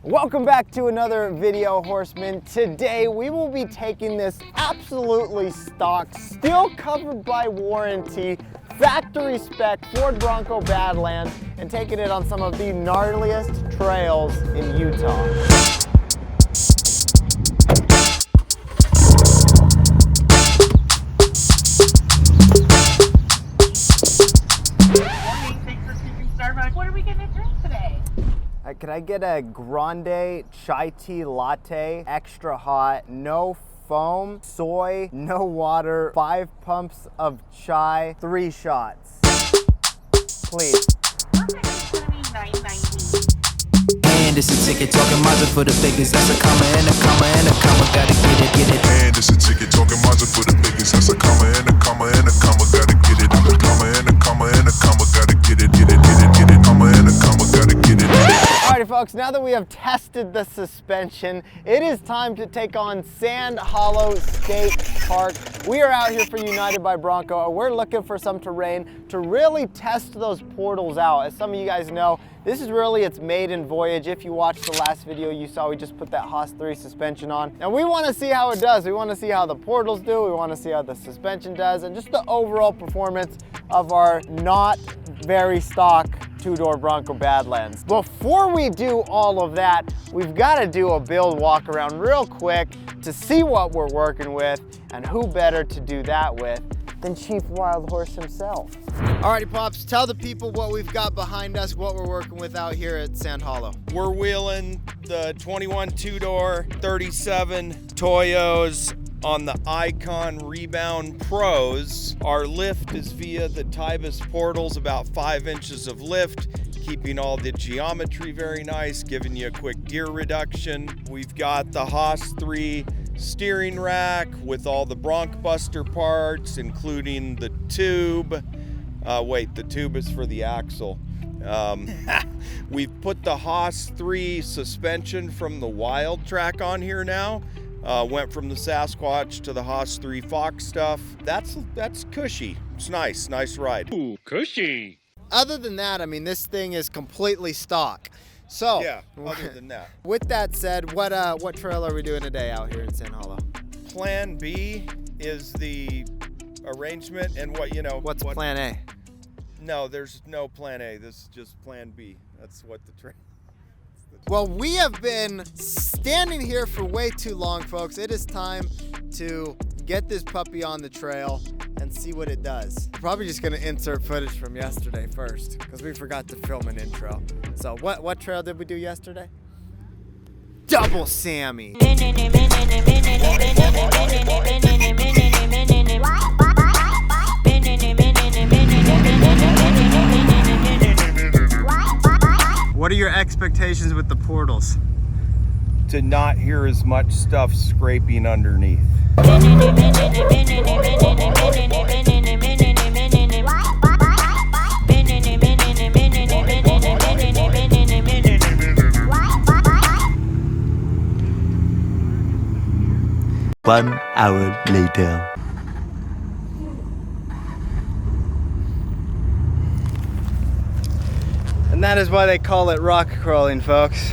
Welcome back to another video, horsemen. Today we will be taking this absolutely stock, still covered by warranty, factory spec Ford Bronco Badlands and taking it on some of the gnarliest trails in Utah. What are we gonna drink today? Could I get a grande chai tea latte, extra hot, no foam, soy, no water, 5 pumps of chai, 3 shots. Please. Perfect, it's gonna be $9.90. And it's a ticket talking Mazda for the biggest. That's a comma and a comma and a comma. Gotta get it. And it's a ticket talking Mazda for the biggest. That's a comma and a comma and a comma. Gotta get it. I'm a comma and a comma and a comma. Gotta get it. Comma and a comma. Gotta get it. Alrighty folks, now that we have tested the suspension, it is time to take on Sand Hollow State Park. We are out here for United by Bronco and we're looking for some terrain to really test those portals out. As some of you guys know, this is really its maiden voyage. If you watched the last video, you saw we just put that Haas 3 suspension on. And we want to see how it does. We want to see how the portals do. We want to see how the suspension does and just the overall performance of our not very stock two-door Bronco Badlands. Before we do all of that, we've got to do a build walk around real quick to see what we're working with, and who better to do that with than Chief Wild Horse himself. Alrighty Pops, tell the people what we've got behind us, what we're working with out here at Sand Hollow. We're wheeling the 21 two-door 37 Toyos on the Icon Rebound Pros. Our lift is via the Tibus portals, about 5 inches of lift, keeping all the geometry very nice, giving you a quick gear reduction. We've got the Haas 3 steering rack with all the Broncbuster parts, including the tube. Wait, the tube is for the axle. We've put the Haas 3 suspension from the Wild Track on here now. Went from the Sasquatch to the Haas 3 Fox stuff. That's cushy. It's nice ride. Ooh, cushy. Other than that, I mean, this thing is completely stock. So Yeah, other than that. With that said, what trail are we doing today out here in Sand Hollow? Plan B is the arrangement and What's plan A? No, there's no plan A. This is just plan B. That's what the trail. Well, we have been standing here for way too long, folks. It is time to get this puppy on the trail and see what it does. We're probably just gonna insert footage from yesterday first, because we forgot to film an intro. So what trail did we do yesterday? Double Sammy. What are your expectations with the portals? To not hear as much stuff scraping underneath. One hour later. And that is why they call it rock crawling, folks.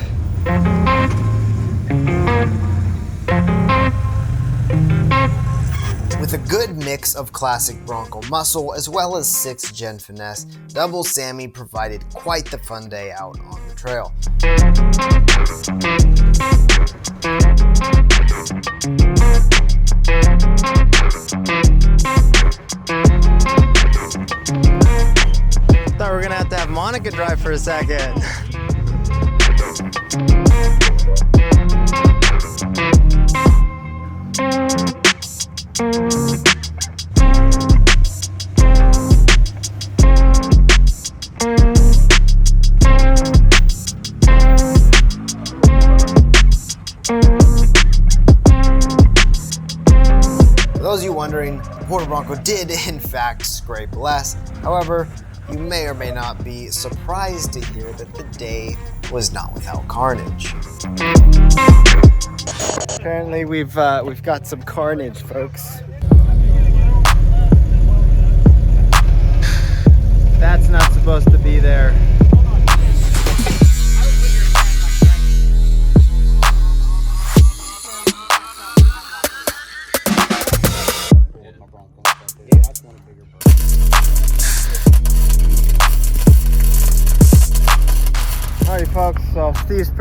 With a good mix of classic Bronco muscle as well as 6th gen finesse, Double Sammy provided quite the fun day out on the trail. Thought we were gonna have to have Monica drive for a second. For those of you wondering, the Portal Bronco did in fact scrape less. However, you may or may not be surprised to hear that the day was not without carnage. Apparently we've got some carnage, folks. That's not supposed to be there.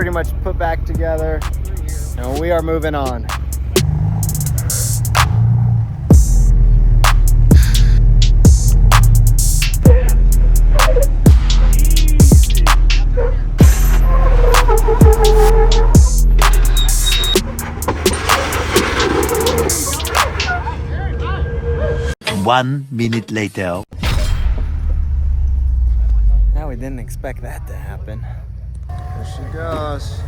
pretty much put back together, and we are moving on. One minute later. Now we didn't expect that to happen. There she goes.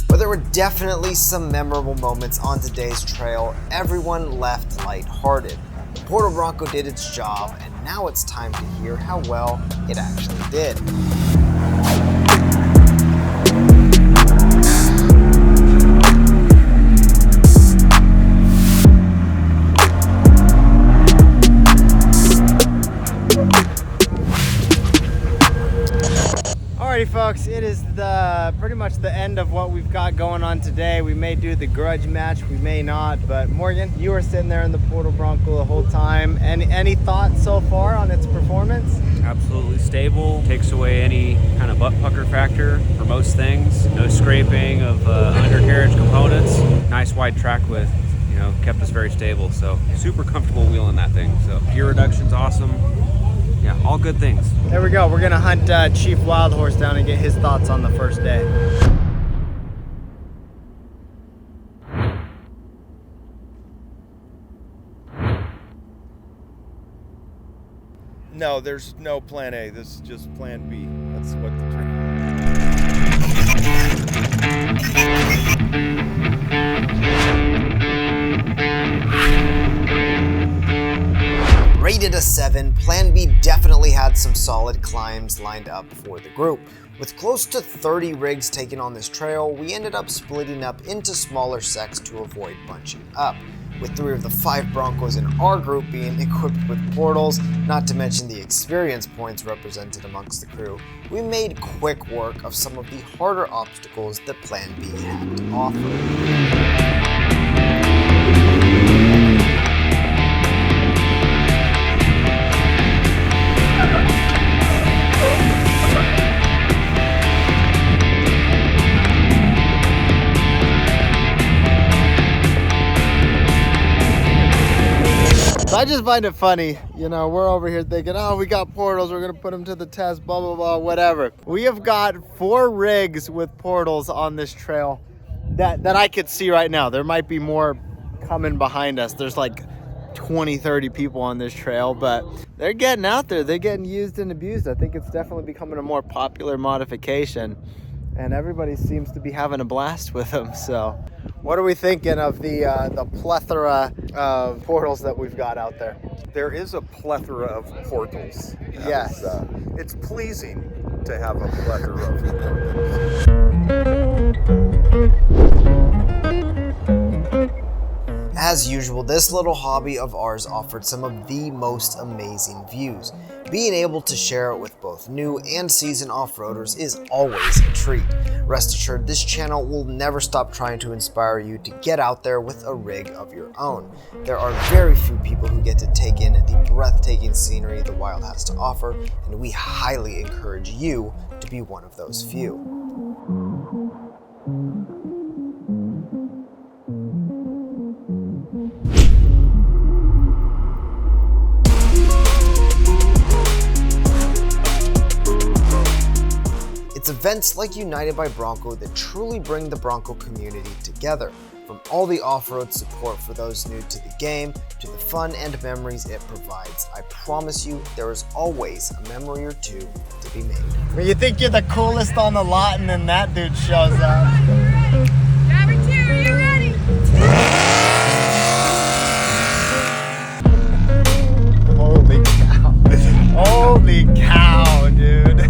But there were definitely some memorable moments on today's trail. Everyone left lighthearted. The Portal Bronco did its job, and now it's time to hear how well it actually did. Alrighty folks, it is pretty much the end of what we've got going on today. We may do the grudge match, we may not, but Morgan, you were sitting there in the Portal Bronco the whole time. Any thoughts so far on its performance? Absolutely stable, takes away any kind of butt pucker factor for most things. No scraping of undercarriage components. Nice wide track width, you know, kept us very stable. So super comfortable wheeling that thing. So gear reduction's awesome. Yeah, all good things. There we go. We're gonna hunt Chief Wild Horse down and get his thoughts on the first day. No, there's no plan A. This is just plan B. That's what the train. Rated a 7, Plan B definitely had some solid climbs lined up for the group. With close to 30 rigs taken on this trail, we ended up splitting up into smaller sects to avoid bunching up. With 3 of the 5 Broncos in our group being equipped with portals, not to mention the experience points represented amongst the crew, we made quick work of some of the harder obstacles that Plan B had to offer. So I just find it funny, you know, we're over here thinking, oh, we got portals, we're gonna put them to the test, blah, blah, blah, whatever. We have got 4 rigs with portals on this trail that I could see right now. There might be more coming behind us. There's like 20, 30 people on this trail, but they're getting out there. They're getting used and abused. I think it's definitely becoming a more popular modification, and everybody seems to be having a blast with them. So what are we thinking of the plethora of portals that we've got out there? There is a plethora of portals. Yes. It's pleasing to have a plethora of portals. As usual, this little hobby of ours offered some of the most amazing views. Being able to share it with both new and seasoned off-roaders is always a treat. Rest assured, this channel will never stop trying to inspire you to get out there with a rig of your own. There are very few people who get to take in the breathtaking scenery the wild has to offer, and we highly encourage you to be one of those few. It's events like United by Bronco that truly bring the Bronco community together. From all the off-road support for those new to the game, to the fun and memories it provides, I promise you there is always a memory or two to be made. When you think you're the coolest on the lot and then that dude shows up. Driver 2, are you ready? Holy cow. Holy cow, dude.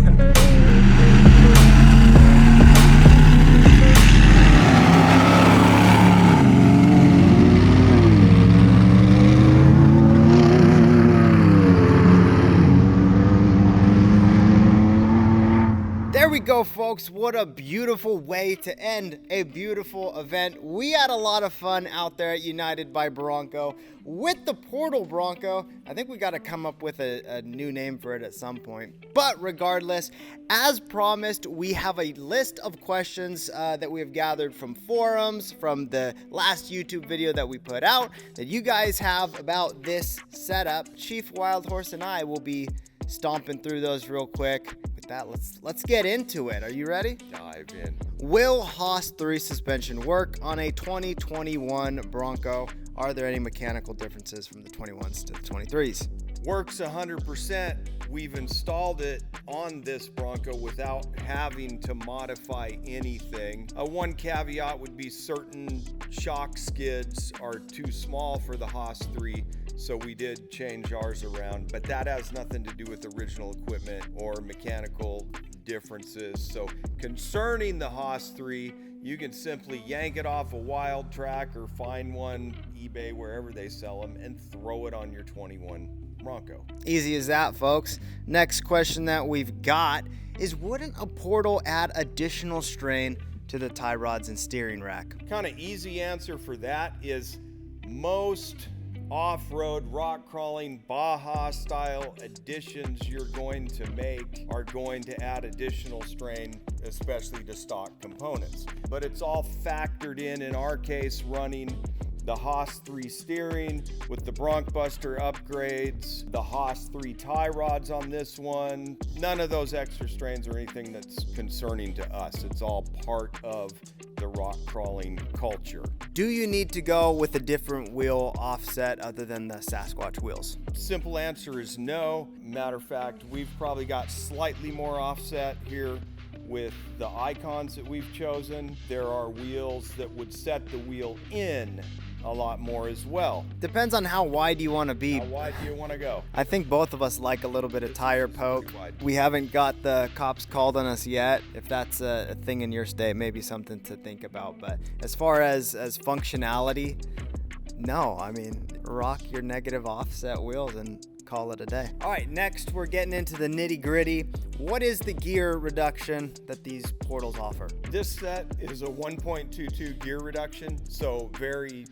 we go, folks. What a beautiful way to end a beautiful event. We had a lot of fun out there at United by Bronco with the Portal Bronco. I think we got to come up with a new name for it at some point. But regardless, as promised, we have a list of questions that we have gathered from forums, from the last YouTube video that we put out, that you guys have about this setup. Chief Wild Horse and I will be stomping through those real quick. With that, let's get into it. Are you ready? Dive in. Will Haas 3 suspension work on a 2021 Bronco? Are there any mechanical differences from the 21s to the 23s? Works 100%. We've installed it on this Bronco without having to modify anything. One caveat would be certain shock skids are too small for the Haas 3, so we did change ours around, but that has nothing to do with original equipment or mechanical differences. So concerning the Haas 3, you can simply yank it off a wild track or find one, eBay, wherever they sell them, and throw it on your 21 Bronco. Easy as that, folks. Next question that we've got is, wouldn't a Portal add additional strain to the tie rods and steering rack? Kind of easy answer for that is most off-road rock crawling Baja style additions you're going to make are going to add additional strain, especially to stock components. But it's all factored in our case, running the Haas 3 steering with the Broncbuster upgrades, the Haas 3 tie rods on this one. None of those extra strains or anything that's concerning to us. It's all part of the rock crawling culture. Do you need to go with a different wheel offset other than the Sasquatch wheels? Simple answer is no. Matter of fact, we've probably got slightly more offset here with the icons that we've chosen. There are wheels that would set the wheel in a lot more as well. Depends on how wide you want to be. How wide do you want to go? I think both of us like a little bit of tire poke. We haven't got the cops called on us yet. If that's a thing in your state, maybe something to think about. But as far as functionality, no. I mean, rock your negative offset wheels and call it a day. All right, next we're getting into the nitty gritty. What is the gear reduction that these Portals offer? This set is a 1.22 gear reduction, so very,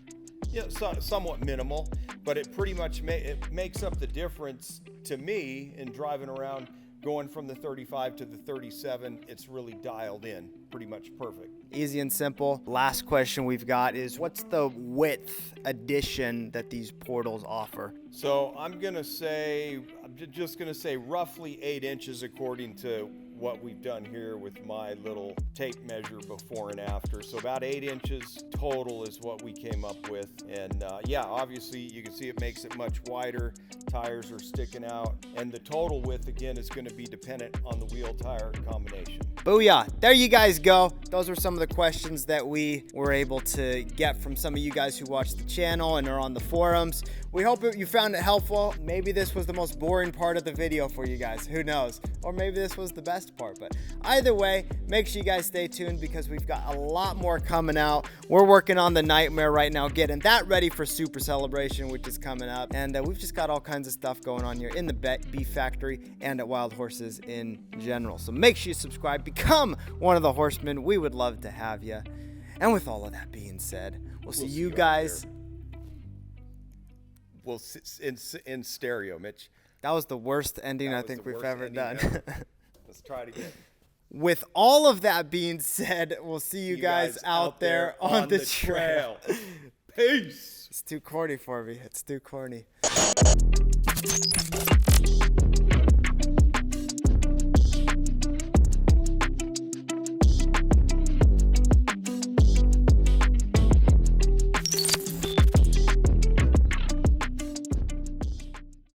somewhat minimal, but it pretty much it makes up the difference to me in driving around. Going from the 35 to the 37, it's really dialed in, pretty much perfect. Easy and simple. Last question we've got is, what's the width addition that these Portals offer? So I'm just gonna say roughly 8 inches according to what we've done here with my little tape measure before and after. So about 8 inches total is what we came up with. And yeah, obviously you can see it makes it much wider. Tires are sticking out. And the total width, again, is gonna be dependent on the wheel tire combination. Booyah, there you guys go. Those were some of the questions that we were able to get from some of you guys who watch the channel and are on the forums. We hope you found it helpful. Maybe this was the most boring part of the video for you guys, who knows? Or maybe this was the best part, but either way, make sure you guys stay tuned because we've got a lot more coming out. We're working on the Nightmare right now, getting that ready for Super Celebration, which is coming up. And we've just got all kinds of stuff going on here in the Beef Factory and at Wild Horses in general. So make sure you subscribe, become one of the horsemen. We would love to have you. And with all of that being said, we'll see you guys. Well, in stereo, Mitch. That was the worst ending I think we've ever done. Let's try it again. With all of that being said, we'll see you guys out there on the trail. Peace. It's too corny for me. It's too corny.